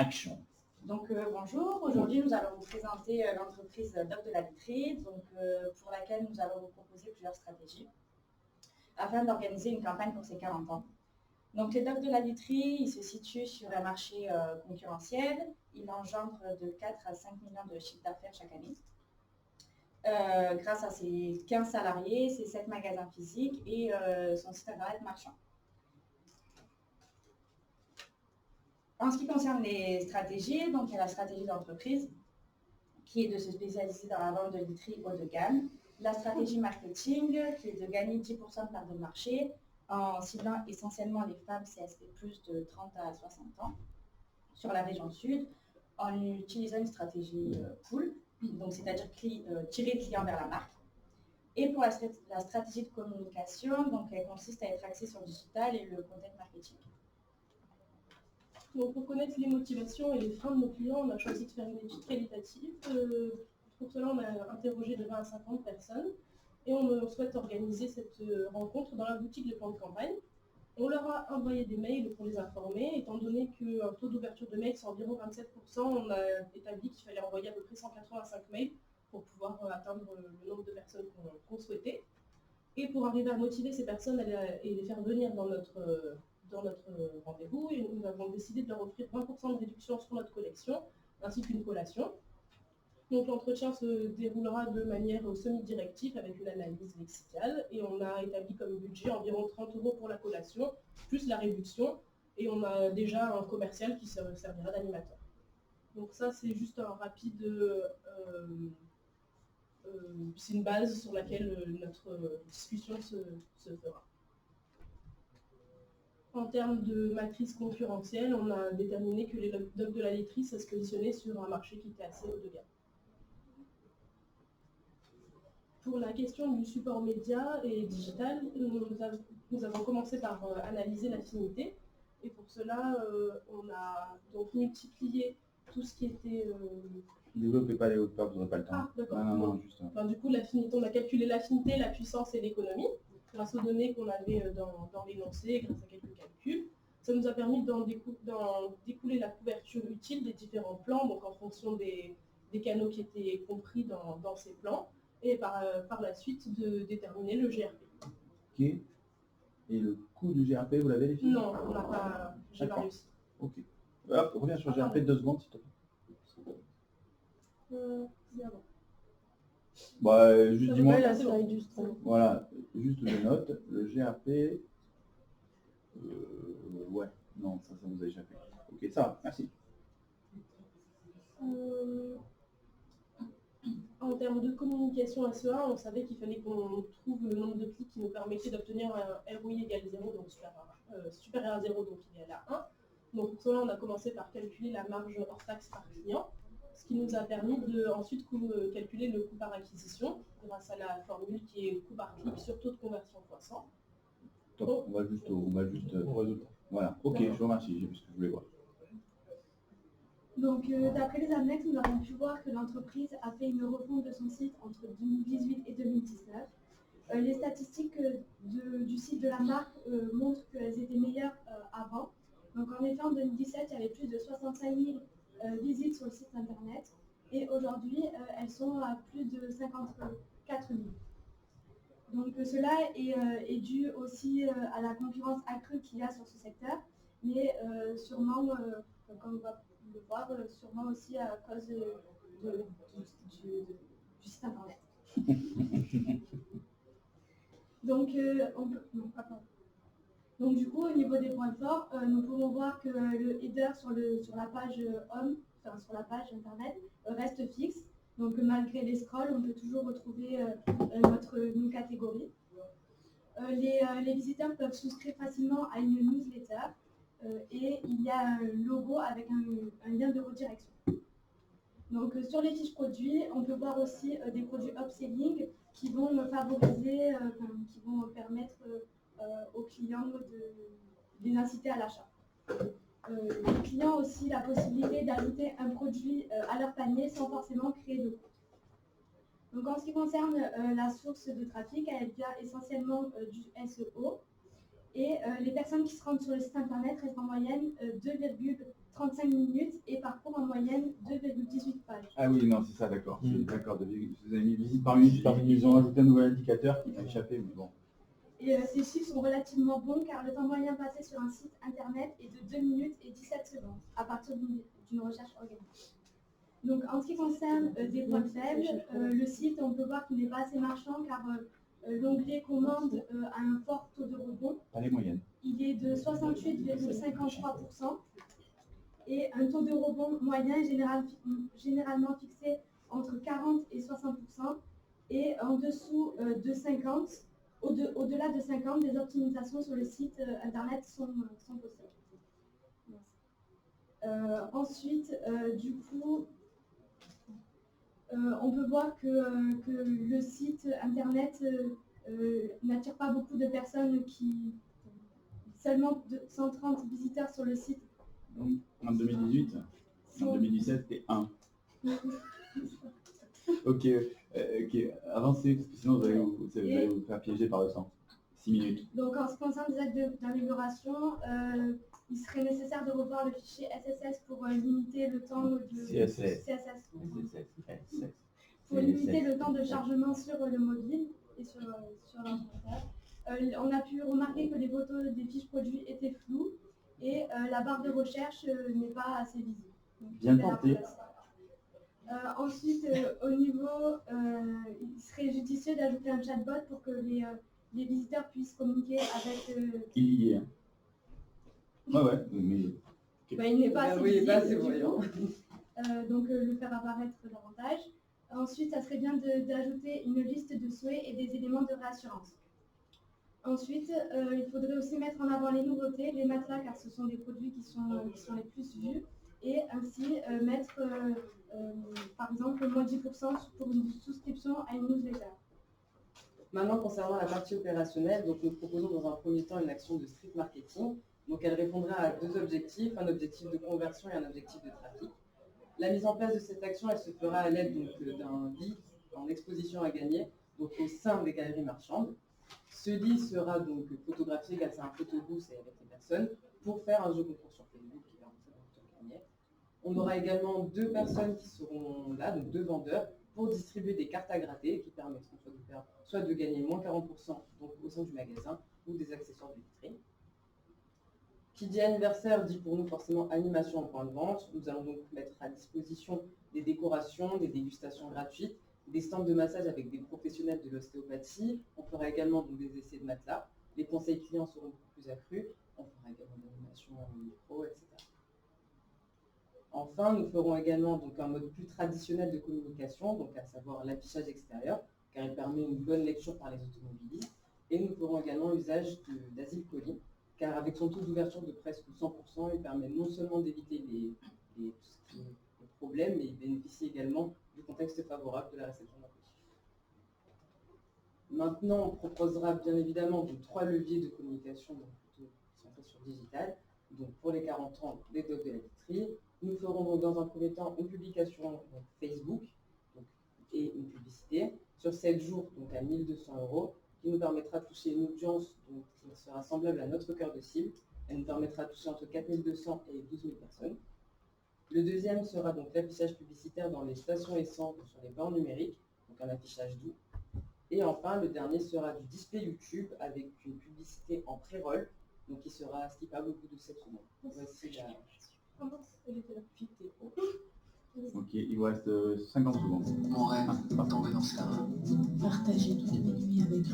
action. Donc bonjour, aujourd'hui nous allons vous présenter l'entreprise Doc de la Literie, pour laquelle nous allons vous proposer plusieurs stratégies afin d'organiser une campagne pour ses 40 ans. Donc les Doc de la Literie, ils se situent sur un marché concurrentiel, il engendre de 4 à 5 millions de chiffre d'affaires chaque année. Grâce à ses 15 salariés, ses 7 magasins physiques et son site internet marchand. En ce qui concerne les stratégies, donc il y a la stratégie d'entreprise qui est de se spécialiser dans la vente de literie haut de gamme. La stratégie marketing qui est de gagner 10% de part de marché en ciblant essentiellement les femmes CSP+ de 30 à 60 ans sur la région sud en utilisant une stratégie pull, donc c'est-à-dire tirer le client vers la marque. Et pour la stratégie de communication, donc elle consiste à être axée sur le digital et le content marketing. Donc, pour connaître les motivations et les freins de nos clients, on a choisi de faire une étude qualitative. Pour cela, on a interrogé de 20 à 50 personnes et on souhaite organiser cette rencontre dans la boutique de plan de campagne. On leur a envoyé des mails pour les informer. Étant donné qu'un taux d'ouverture de mails c'est environ 27%, on a établi qu'il fallait envoyer à peu près 185 mails pour pouvoir atteindre le nombre de personnes qu'on souhaitait. Et pour arriver à motiver ces personnes et les faire venir dans notre rendez-vous, et nous avons décidé de leur offrir 20% de réduction sur notre collection, ainsi qu'une collation. Donc l'entretien se déroulera de manière semi-directive avec une analyse lexicale, et on a établi comme budget environ 30 € pour la collation, plus la réduction, et on a déjà un commercial qui servira d'animateur. Donc ça, c'est juste un rapide... c'est une base sur laquelle notre discussion se fera. En termes de matrice concurrentielle, on a déterminé que les Doc de la Literie se positionnaient sur un marché qui était assez haut de gamme. Pour la question du support média et digital, nous avons commencé par analyser l'affinité. Et pour cela, on a donc multiplié tout ce qui était... Développez pas les hautes parts, vous n'aurez pas le temps. Ah, d'accord. Non, juste... Enfin, du coup, l'affinité, on a calculé l'affinité, la puissance et l'économie, grâce aux données qu'on avait dans l'énoncé, grâce à quelques calculs. Ça nous a permis d'en découler la couverture utile des différents plans, donc en fonction des canaux qui étaient compris dans ces plans, et par la suite de déterminer le GRP. Ok. Et le coût du GRP, vous l'avez défini? Non, j'ai pas réussi. Ok. Hop, reviens sur le GRP de 2 secondes, s'il te plaît. Bien bon. Bah, juste dis-moi. Voilà, juste je note. Le GRP. Ouais, non, ça vous a échappé. Ok, ça va, merci. En termes de communication SEA, on savait qu'il fallait qu'on trouve le nombre de clics qui nous permettait d'obtenir un ROI égale 0, donc supérieur à 0, donc égal à 1. Donc pour cela, on a commencé par calculer la marge hors taxe par client, ce qui nous a permis de ensuite calculer le coût par acquisition, grâce à la formule qui est coût par clic sur taux de conversion x 100. Top, on va juste au résultat. Voilà, ok, je vous remercie, j'ai vu ce que je voulais voir. Donc, d'après les annexes, nous avons pu voir que l'entreprise a fait une refonte de son site entre 2018 et 2019. Les statistiques du site de la marque montrent qu'elles étaient meilleures avant. Donc, en effet, en 2017, il y avait plus de 65 000 visites sur le site internet. Et aujourd'hui, elles sont à plus de 54 000. Donc, cela est dû aussi à la concurrence accrue qu'il y a sur ce secteur, mais sûrement, comme on va le voir, sûrement aussi à cause du site internet. Donc, donc du coup, au niveau des points forts, nous pouvons voir que le header sur la page home, enfin sur la page internet, reste fixe. Donc malgré les scrolls, on peut toujours retrouver nos catégories. Les visiteurs peuvent souscrire facilement à une newsletter et il y a un logo avec un lien de redirection. Donc sur les fiches produits, on peut voir aussi des produits upselling qui vont favoriser, qui vont permettre aux clients de les inciter à l'achat. Les clients ont aussi la possibilité d'ajouter un produit à leur panier sans forcément créer de compte. Donc en ce qui concerne la source de trafic, elle vient essentiellement du SEO. Et les personnes qui se rendent sur le site internet restent en moyenne 2,35 minutes et parcourent en moyenne 2,18 pages. Ah oui, non, c'est ça, d'accord. D'accord, vous avez mis visite par minute. Ils ont ajouté un nouvel indicateur qui m'a échappé, mais bon. Et ces chiffres sont relativement bons car le temps moyen passé sur un site internet est de 2 minutes et 17 secondes à partir d'une recherche organique. Donc en ce qui concerne des points faibles, le site, on peut voir qu'il n'est pas assez marchand car l'onglet commande a un fort taux de rebond. Pas les moyennes. Il est de 68,53% et un taux de rebond moyen généralement fixé entre 40 et 60% et en dessous de 50, au-delà de 50, des optimisations sur le site internet sont possibles. Ensuite, du coup, on peut voir que le site internet n'attire pas beaucoup de personnes seulement 130 visiteurs sur le site. Donc, en 2018, en 2017, c'était 1. Ok, avancez, parce que sinon vous allez vous faire piéger par le sang. 6 minutes. Donc en ce qui concerne les actes d'amélioration, il serait nécessaire de revoir le fichier SSS pour limiter le temps de pour limiter le temps de chargement sur le mobile et sur l'ordinateur. On a pu remarquer que les photos des fiches produits étaient floues et la barre de recherche n'est pas assez visible. Donc, bien tenté. Ensuite, au niveau, il serait judicieux d'ajouter un chatbot pour que les visiteurs puissent communiquer avec... Il y est. Ouais, mais... Bah, il n'est pas assez Oui, visible, pas assez du voyant. coup. Donc le faire apparaître davantage. Ensuite, ça serait bien d'ajouter une liste de souhaits et des éléments de réassurance. Ensuite, il faudrait aussi mettre en avant les nouveautés, les matelas, car ce sont des produits qui sont les plus vus, et ainsi mettre, par exemple, moins 10% pour une souscription à une newsletter. Maintenant, concernant la partie opérationnelle, donc nous proposons dans un premier temps une action de street marketing. Donc elle répondra à 2 objectifs, un objectif de conversion et un objectif de trafic. La mise en place de cette action, elle se fera à l'aide d'un lead en exposition à gagner, donc au sein des galeries marchandes. Ce lead sera donc photographié grâce à un photobooth et avec les personnes pour faire un jeu concours sur Facebook qui permettra de gagner. On aura également 2 personnes qui seront là, donc 2 vendeurs, pour distribuer des cartes à gratter qui permettront soit de gagner moins 40% donc au sein du magasin ou des accessoires de vitrine. Qui dit anniversaire dit pour nous forcément animation en point de vente. Nous allons donc mettre à disposition des décorations, des dégustations gratuites, des stands de massage avec des professionnels de l'ostéopathie. On fera également donc, des essais de matelas. Les conseils clients seront beaucoup plus accrus. On fera également de l'animation en micro, etc. Enfin, nous ferons également donc, un mode plus traditionnel de communication, donc à savoir l'affichage extérieur, car il permet une bonne lecture par les automobilistes. Et nous ferons également usage d'Asile Colis, car avec son taux d'ouverture de presque 100%, il permet non seulement d'éviter les problèmes, mais il bénéficie également du contexte favorable de la réception d'un colis. Maintenant, on proposera bien évidemment 3 leviers de communication, donc plutôt centrés sur digital. Donc pour les 40 ans, les docs de la literie. Nous ferons donc dans un premier temps une publication Facebook et une publicité sur 7 jours, donc à 1 200 €, qui nous permettra de toucher une audience qui sera semblable à notre cœur de cible. Elle nous permettra de toucher entre 4 200 et 12 000 personnes. Le deuxième sera donc l'affichage publicitaire dans les stations essence ou sur les bornes numériques, donc un affichage doux. Et enfin, le dernier sera du display YouTube avec une publicité en pré-roll, donc qui sera skippable au bout de 7 secondes. Voici la... Ok, il vous reste 50 secondes. Mon rêve, tomber dans ça. Partager toute mes nuits avec lui.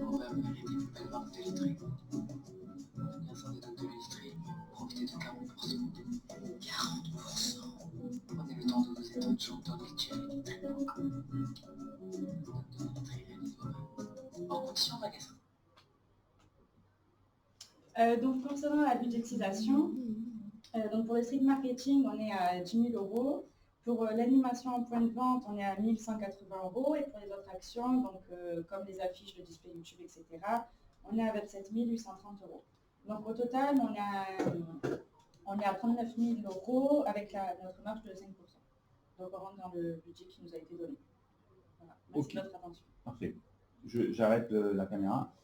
On va appeler les plus belles marques de literie. Venir sans des docs de literie, profiter de 40%. 40%. Prenez le temps de vous étendre sur Don Litchell et Tribunal. Doc de literie réalise vous-même. En condition magasin. Donc concernant la budgétisation, donc pour le street marketing, on est à 10 000 €. Pour l'animation en point de vente, on est à 1 180 €. Et pour les autres actions, donc, comme les affiches, le display YouTube, etc., on est à 27 830 €. Donc au total, on est à 39 000 € avec notre marge de 5%. Donc on rentre dans le budget qui nous a été donné. Voilà. Merci de votre attention. Parfait. J'arrête la caméra.